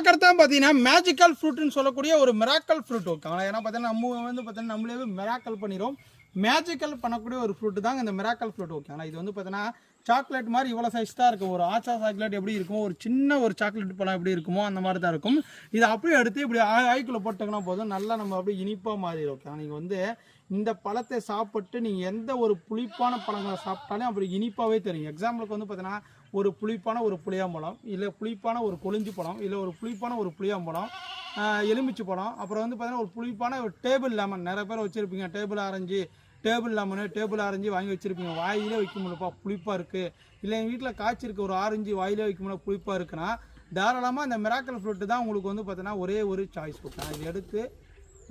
பார்க்குறது தான் பார்த்தீங்கன்னா மேஜிக்கல் ஃப்ரூட்னு சொல்லக்கூடிய ஒரு மிராக்கல் ஃப்ரூட் ஓகேங்களா. ஏன்னா பார்த்தீங்கன்னா நம்ம வந்து பார்த்தீங்கன்னா நம்மளே மிராக்கல் பண்ணிடும். மேஜிக்கல் பண்ணக்கூடிய ஒரு ஃப்ரூட்டு தாங்க இந்த மிராக்கல் ஃப்ரூட் ஓகேங்களா. இது வந்து பார்த்தீங்கன்னா சாக்லேட் மாதிரி இவ்வளோ சைஸ் தான் இருக்கும். ஒரு ஆச்சா சாக்லேட் எப்படி இருக்குமோ, ஒரு சின்ன ஒரு சாக்லேட் பழம் எப்படி இருக்குமோ அந்த மாதிரி தான் இருக்கும். இதை அப்படியே எடுத்து இப்படி ஆய்க்குள்ளே போட்டோங்கன்னா போதும், நல்லா நம்ம அப்படியே இனிப்பாக மாறிடும் ஓகேங்களா. நீங்கள் வந்து இந்த பழத்தை சாப்பிட்டு நீங்கள் எந்த ஒரு புளிப்பான பழங்களை சாப்பிட்டாலும் அப்படி இனிப்பாகவே தெரியும். எக்ஸாம்பிளுக்கு வந்து பார்த்தீங்கன்னா ஒரு புளிப்பான ஒரு புளியாம்பழம், இல்லை புளிப்பான ஒரு கொழிஞ்சி பழம், இல்லை ஒரு புளிப்பான ஒரு புளியாம்பழம், எலுமிச்சு பழம், அப்புறம் வந்து பார்த்தீங்கன்னா ஒரு புளிப்பான ஒரு டேபிள் லெமன். நிறைய பேர் வச்சுருப்பீங்க டேபிள் லெமனு டேபிள் ஆரஞ்சு வாங்கி வச்சுருப்பீங்க. வாயிலே வைக்க முடியலப்பா புளிப்பாக இருக்குது, இல்லை எங்கள் வீட்டில் காய்ச்சிருக்கு ஒரு ஆரஞ்சு வாயிலே வைக்க முடியல புளிப்பாக இருக்குன்னா தாராளமாக இந்த மிராக்கல் ஃப்ரூட்டு தான் உங்களுக்கு வந்து பார்த்தீங்கன்னா ஒரே ஒரு சாய்ஸ் கொடுத்தேன். இது எடுத்து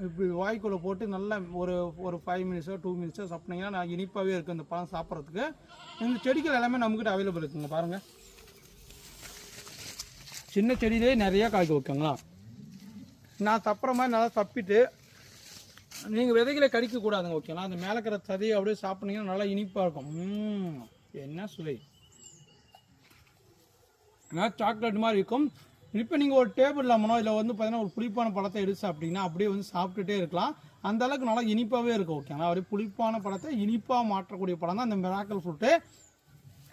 இப்படி வாய்க்குள்ளே போட்டு நல்லா ஒரு 5 மினிட்ஸோ 2 மினிட்ஸோ சாப்பிட்டீங்கன்னா நான் இனிப்பாகவே இருக்குது இந்த பழம் சாப்பிட்றதுக்கு. இந்த செடிகள் எல்லாமே நம்மக்கிட்ட அவைலபிள் இருக்குங்க. பாருங்கள், சின்ன செடியிலே நிறையா காய்க்க வைக்கங்களா. நான் தப்புற மாதிரி நல்லா தப்பிட்டு நீங்கள் விதைகளை கடிக்கக்கூடாதுங்க ஓகேங்களா. அந்த மேலே இருக்கிற சதையை அப்படியே சாப்பிட்டீங்கன்னா நல்லா இனிப்பாக இருக்கும். என்ன சுவை, ஏன்னா சாக்லேட் மாதிரி இருக்கும். இப்போ நீங்கள் ஒரு டேபிள் லெமனோ இல்லை வந்து பார்த்தீங்கன்னா ஒரு புளிப்பான பழத்தை எடுத்து சாப்பிட்டீங்கன்னா அப்படியே வந்து சாப்பிட்டுட்டே இருக்கலாம். அந்த அளவுக்கு நல்லா இனிப்பாகவே இருக்கும் ஓகேங்களா. அப்படியே புளிப்பான பழத்தை இனிப்பாக மாற்றக்கூடிய பழம் தான் அந்த மிராக்கல் ஃப்ரூட்டு.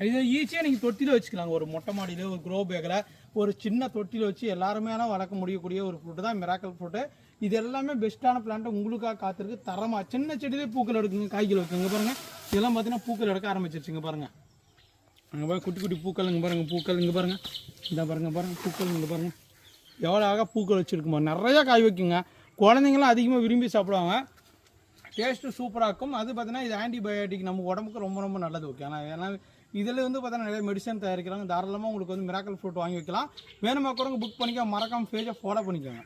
இது ஈஸியாக நீங்கள் தொட்டியில் வச்சுக்கலாங்க. ஒரு மொட்டை மாடியில் ஒரு க்ரோ பேக்கில் ஒரு சின்ன தொட்டியில் வச்சு எல்லாருமே வளர்க்க முடியக்கூடிய ஒரு ஃப்ரூட்டு தான் மிராக்கல் ஃப்ரூட்டு. இது எல்லாமே பெஸ்ட்டான பிளான்ட்டு உங்களுக்காக காத்திருக்கு. தரமாக சின்ன செடியிலே பூக்கள் எடுக்குங்க, காய்கள் வைக்குங்க. பாருங்கள், இதெல்லாம் பார்த்தீங்கன்னா பூக்கள் எடுக்க ஆரம்பிச்சிருச்சுங்க. பாருங்கள், அங்கே பாருங்கள் குட்டி குட்டி பூக்கள், இங்கே பாருங்கள் பூக்கள், இங்கே பாருங்கள், இந்த பாருங்கள் பூக்கள், இங்கே பாருங்கள் எவ்வளோ அழகாக பூக்கள் வச்சுருக்குமா. நிறையா காய் வைக்குங்க. குழந்தைங்களாம் அதிகமாக விரும்பி சாப்பிடுவாங்க. டேஸ்ட்டு சூப்பராக இருக்கும். அது பார்த்தீங்கன்னா இது ஆன்டிபயோட்டிக், நம்ம உடம்புக்கு ரொம்ப ரொம்ப நல்லது ஓகே. ஏன்னா இதில் வந்து பார்த்தீங்கன்னா நிறைய மெடிசன் தயாரிக்கிறாங்க. தாராளமாக உங்களுக்கு வந்து மிராக்கல் ஃப்ரூட் வாங்கி வைக்கலாம். வேணுமா கூட புக் பண்ணிக்க, மறக்காமல் பேஜை ஃபாலோ பண்ணிக்கோங்க.